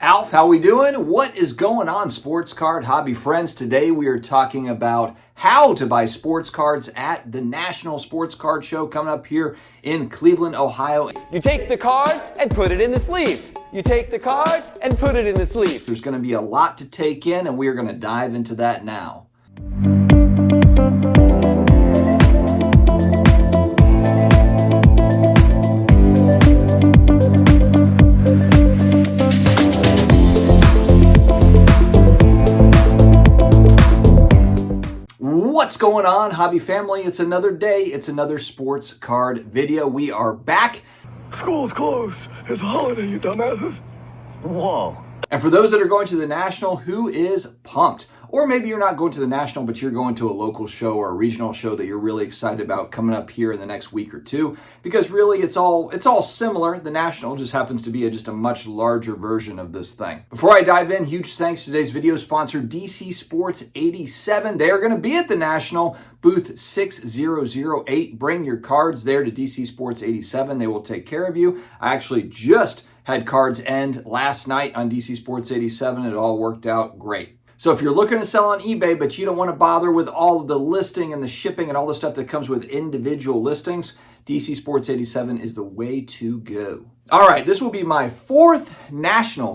Alf, how we doing? What is going on, sports card hobby friends? Today we are talking about how to buy sports cards at the National Sports Card Show coming up here in Cleveland, Ohio. You take the card and put it in the sleeve. You take the card and put it in the sleeve. There's going to be a lot to take in, and we are going to dive into that now. What's going on, hobby family? It's another day. It's another sports card video. We are back. School's closed. It's a holiday, you dumbasses. Whoa. And for those that are going to the National, who is pumped? Or maybe you're not going to the National, but you're going to a local show or a regional show that you're really excited about coming up here in the next week or two. Because really, it's all similar. The National just happens to be just a much larger version of this thing. Before I dive in, huge thanks to today's video sponsor, DC Sports 87. They are going to be at the National, booth 6008. Bring your cards there to DC Sports 87. They will take care of you. I actually just had cards end last night on DC Sports 87. It all worked out great. So if you're looking to sell on eBay, but you don't want to bother with all of the listing and the shipping and all the stuff that comes with individual listings, DC Sports 87 is the way to go. All right, this will be my fourth national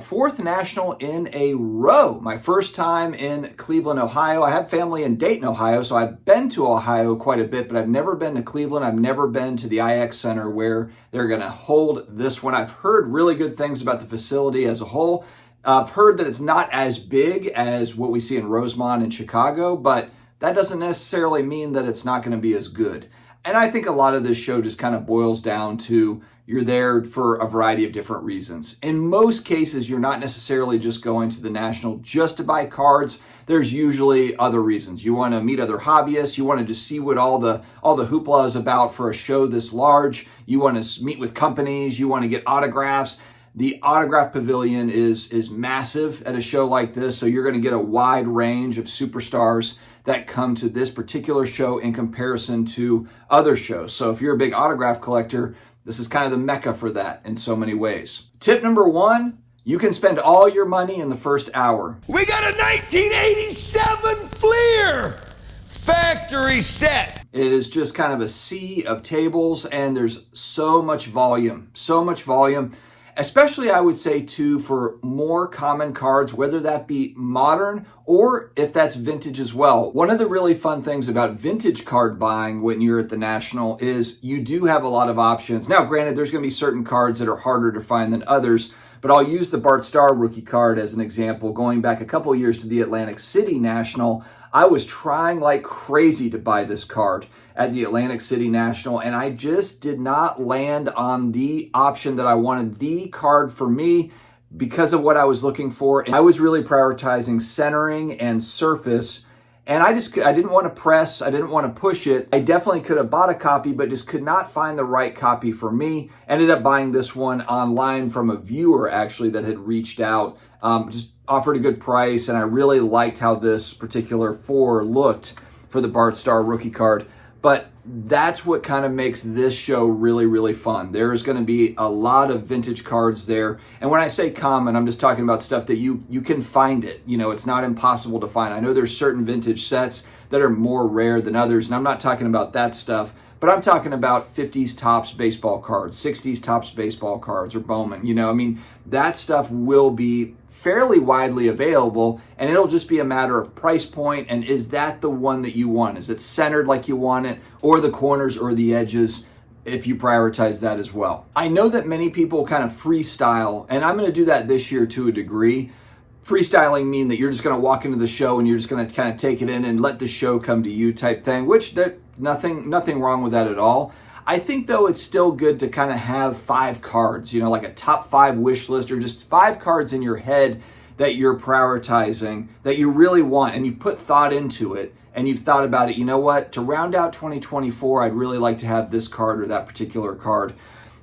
in a row. My first time in Cleveland, Ohio. I have family in Dayton, Ohio, so I've been to Ohio quite a bit, but I've never been to Cleveland. I've never been to the IX Center where they're going to hold this one. I've heard really good things about the facility as a whole. I've heard that it's not as big as what we see in Rosemont in Chicago, but that doesn't necessarily mean that it's not going to be as good. And I think a lot of this show just kind of boils down to you're there for a variety of different reasons. In most cases, you're not necessarily just going to the National just to buy cards. There's usually other reasons. You want to meet other hobbyists. You want to just see what all the hoopla is about for a show this large. You want to meet with companies. You want to get autographs. The autograph pavilion is massive at a show like this, so you're going to get a wide range of superstars that come to this particular show in comparison to other shows. So if you're a big autograph collector, this is kind of the mecca for that in so many ways. Tip number one, you can spend all your money in the first hour. We got a 1987 Fleer factory set. It is just kind of a sea of tables, and there's so much volume. Especially, I would say, too, for more common cards, whether that be modern or if that's vintage as well. One of the really fun things about vintage card buying when you're at the National is you do have a lot of options. Now, granted, there's going to be certain cards that are harder to find than others, but I'll use the Bart Starr rookie card as an example. Going back a couple of years to the Atlantic City National, I was trying like crazy to buy this card at the Atlantic City National, and I just did not land on the option that I wanted, the card for me, because of what I was looking for. And I was really prioritizing centering and surface, and I didn't want to press, I didn't want to push it. I definitely could have bought a copy, but just could not find the right copy for me. Ended up buying this one online from a viewer, actually, that had reached out, just offered a good price, and I really liked how this particular 4 looked for the Bart Starr rookie card. But that's what kind of makes this show really, really fun. There's going to be a lot of vintage cards there. And when I say common, I'm just talking about stuff that you can find it. You know, it's not impossible to find. I know there's certain vintage sets that are more rare than others, and I'm not talking about that stuff. But I'm talking about 50s Topps baseball cards, 60s Topps baseball cards, or Bowman. You know, I mean, that stuff will be fairly widely available, and it'll just be a matter of price point, and is that the one that you want? Is it centered like you want it, or the corners or the edges, if you prioritize that as well? I know that many people kind of freestyle, and I'm going to do that this year to a degree. Freestyling mean that you're just going to walk into the show and you're just going to kind of take it in and let the show come to you type thing, which nothing wrong with that at all. I think, though, it's still good to kind of have 5 cards, you know, like a top 5 wish list, or just 5 cards in your head that you're prioritizing, that you really want, and you put thought into it, and you've thought about it. You know what? To round out 2024, I'd really like to have this card or that particular card.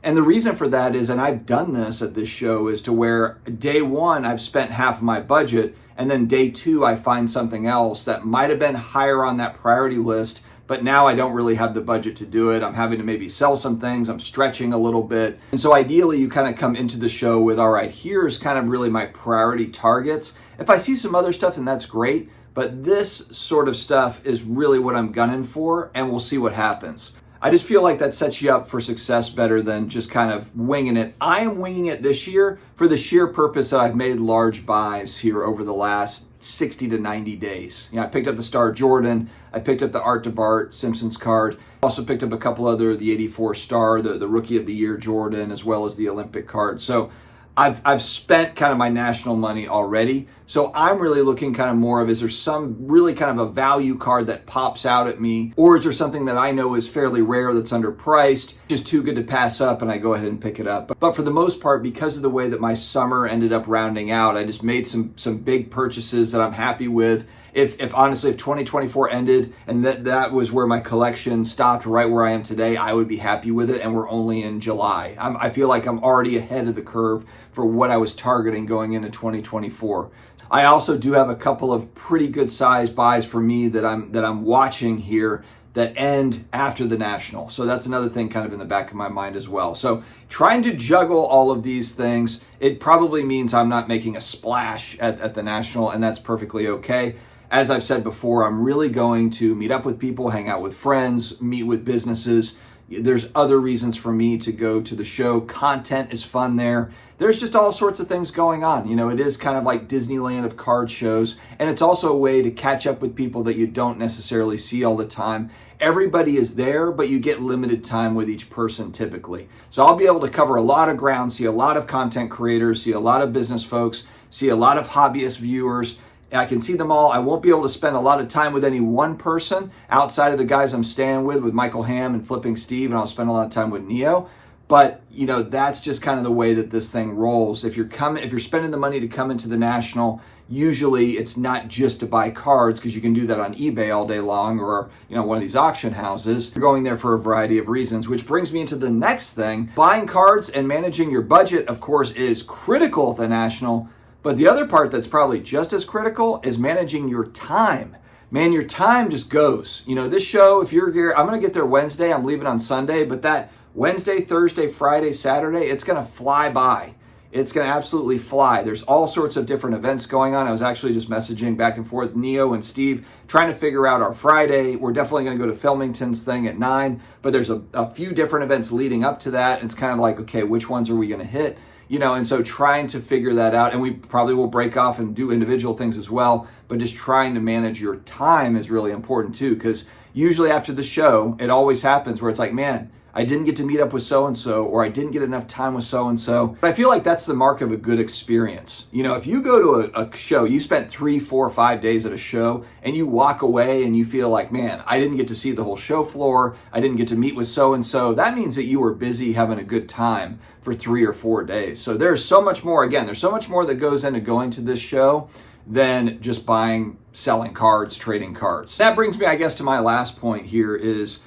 And the reason for that is, and I've done this at this show, is to where day 1, I've spent half of my budget, and then day 2, I find something else that might have been higher on that priority list, but now I don't really have the budget to do it. I'm having to maybe sell some things. I'm stretching a little bit. And so ideally you kind of come into the show with, all right, here's kind of really my priority targets. If I see some other stuff, then that's great. But this sort of stuff is really what I'm gunning for, and we'll see what happens. I just feel like that sets you up for success better than just kind of winging it. I am winging it this year for the sheer purpose that I've made large buys here over the last 60 to 90 days. I picked up the Star Jordan. I picked up the Art to Bart Simpsons card. Also picked up a couple other, the 84 Star, the Rookie of the Year Jordan, as well as the Olympic card. So I've spent kind of my national money already. So I'm really looking kind of more of, is there some really kind of a value card that pops out at me? Or is there something that I know is fairly rare that's underpriced, just too good to pass up, and I go ahead and pick it up? But for the most part, because of the way that my summer ended up rounding out, I just made some big purchases that I'm happy with. If honestly, if 2024 ended and that was where my collection stopped, right where I am today, I would be happy with it, and we're only in July. I feel like I'm already ahead of the curve for what I was targeting going into 2024. I also do have a couple of pretty good size buys for me that I'm watching here that end after the National. So that's another thing kind of in the back of my mind as well. So trying to juggle all of these things, it probably means I'm not making a splash at the National, and that's perfectly okay. As I've said before, I'm really going to meet up with people, hang out with friends, meet with businesses. There's other reasons for me to go to the show. Content is fun there. There's just all sorts of things going on. It is kind of like Disneyland of card shows, and it's also a way to catch up with people that you don't necessarily see all the time. Everybody is there, but you get limited time with each person typically. So I'll be able to cover a lot of ground, see a lot of content creators, see a lot of business folks, see a lot of hobbyist viewers. I can see them all. I won't be able to spend a lot of time with any one person outside of the guys I'm staying with Michael Ham and Flipping Steve, and I'll spend a lot of time with Neo. But that's just kind of the way that this thing rolls. If you're spending the money to come into the National, usually it's not just to buy cards, because you can do that on eBay all day long, or one of these auction houses. You're going there for a variety of reasons, which brings me into the next thing. Buying cards and managing your budget, of course, is critical at the National. But the other part that's probably just as critical is managing your time. Man, your time just goes. This show, if you're here, I'm going to get there Wednesday. I'm leaving on Sunday. But that Wednesday, Thursday, Friday, Saturday, it's going to fly by. It's going to absolutely fly. There's all sorts of different events going on. I was actually just messaging back and forth, Neo and Steve, trying to figure out our Friday. We're definitely going to go to Filmington's thing at 9. But there's a few different events leading up to that. It's kind of like, okay, which ones are we going to hit? And so trying to figure that out, and we probably will break off and do individual things as well, but just trying to manage your time is really important too, because usually after the show, it always happens where it's like, man, I didn't get to meet up with so-and-so, or I didn't get enough time with so-and-so. But I feel like that's the mark of a good experience. If you go to a show, you spent 3, 4, 5 days at a show, and you walk away and you feel like, man, I didn't get to see the whole show floor, I didn't get to meet with so-and-so, that means that you were busy having a good time for 3 or 4 days. So there's so much more, there's so much more that goes into going to this show than just buying, selling cards, trading cards. That brings me, I guess, to my last point here is,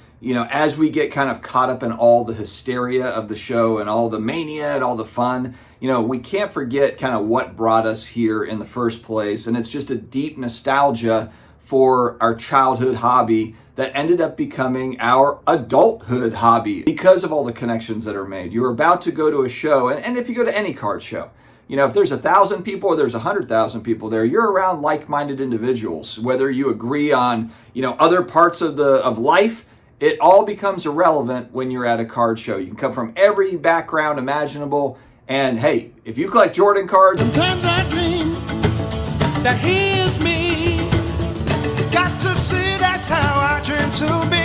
as we get kind of caught up in all the hysteria of the show and all the mania and all the fun, we can't forget kind of what brought us here in the first place. And it's just a deep nostalgia for our childhood hobby that ended up becoming our adulthood hobby because of all the connections that are made. You're about to go to a show, and if you go to any card show, if there's 1,000 people or there's 100,000 people there, you're around like-minded individuals. Whether you agree on, other parts of life, it all becomes irrelevant when you're at a card show. You can come from every background imaginable, and hey, if you collect Jordan cards, Sometimes I dream that here's me. Got to see that's how I dream to be.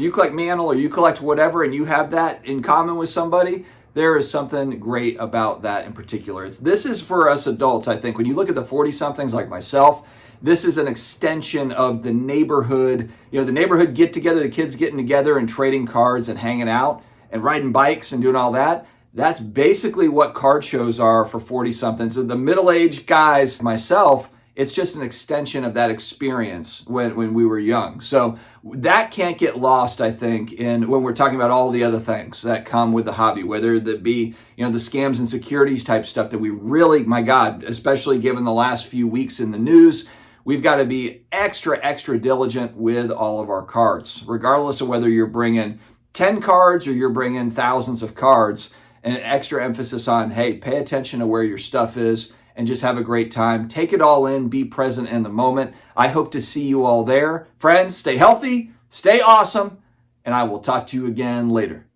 you collect Mantle or you collect whatever, and you have that in common with somebody, there is something great about that in particular. This is for us adults, I think. When you look at the 40-somethings like myself, this is an extension of the neighborhood, the neighborhood get together, the kids getting together and trading cards and hanging out and riding bikes and doing all that. That's basically what card shows are for 40-somethings. So the middle-aged guys, myself, it's just an extension of that experience when we were young. So that can't get lost, I think, when we're talking about all the other things that come with the hobby, whether that be, the scams and securities type stuff that we really, my God, especially given the last few weeks in the news, we've got to be extra diligent with all of our cards, regardless of whether you're bringing 10 cards or you're bringing thousands of cards, and an extra emphasis on, hey, pay attention to where your stuff is and just have a great time. Take it all in, be present in the moment. I hope to see you all there. Friends, stay healthy, stay awesome, and I will talk to you again later.